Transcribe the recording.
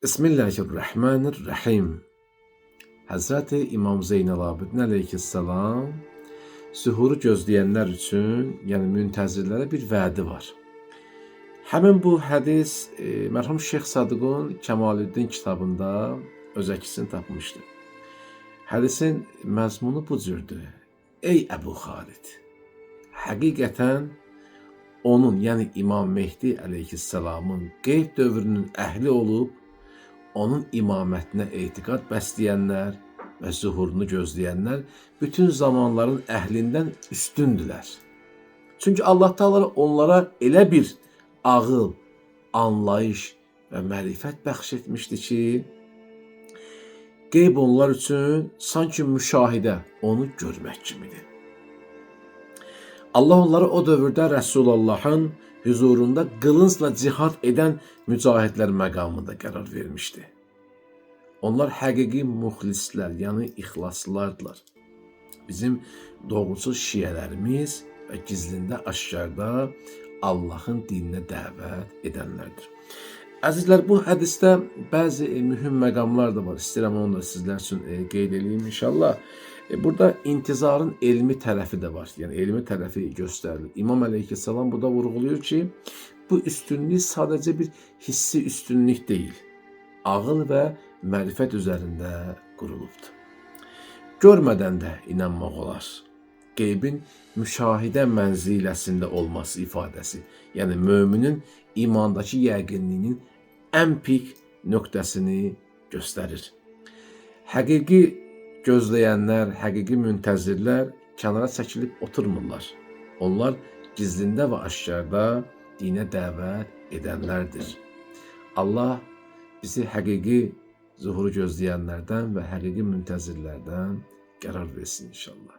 Bismillahirrahmanirrahim. Həzrəti İmam Zeynəlabidin əleyhissalam sühuru gözləyənlər üçün, yəni müntəzirlərə bir vədi var. Həmin bu hədis mərhum Şeyx Sadıqun Kəmaləddin kitabında öz əksini tapmışdı. Hədisin məzmunu bu cürdür. Ey Əbu Xalid, həqiqətən onun, yəni İmam Mehdi əleyhissalamın qeyb dövrünün əhli olub, onun imamətinə etiqad bəsləyənlər və zuhurunu gözləyənlər bütün zamanların əhlindən üstündülər. Çünki Allah Teala onlara elə bir ağıl, anlayış və mərifət bəxş etmişdi ki, qeyb onlar üçün sanki müşahidə, onu görmək kimidir. Allah onları o dövrdə Resulullah'ın huzurunda qılıncla cihad edən mücahidlər məqamında qərar vermişdi. Onlar həqiqi muxlislər, yəni ixlaslılardılar. Bizim doğrusu şiyələrimiz və gizlində aşkarda Allah'ın dininə dəvət edənlərdir. Əzizlər, bu hədisdə bəzi mühüm məqamlar da var. İstəyirəm onu da sizlər üçün qeyd edeyim inşallah. Burada intizarın elmi tərəfi də var. Yəni elmi tərəfi göstərilir. İmam əleyhissalam burada vurğuluyor ki, bu üstünlük sadəcə bir hissi üstünlük deyil. Ağıl və mərifət üzərində qurulubdur. Görmədən də inanmaq olar. Qeybin müşahidə mənziləsində olması ifadəsi, yəni müminin imandakı yəqinliyinin ən pik nöqtəsini göstərir. Həqiqi gözləyənlər, həqiqi müntəzirlər kənara çəkilib oturmurlar. Onlar gizlində və aşkarda dinə dəvət edənlərdir. Allah bizi həqiqi zuhuru gözləyənlərdən və həqiqi müntəzirlərdən qərar versin inşallah.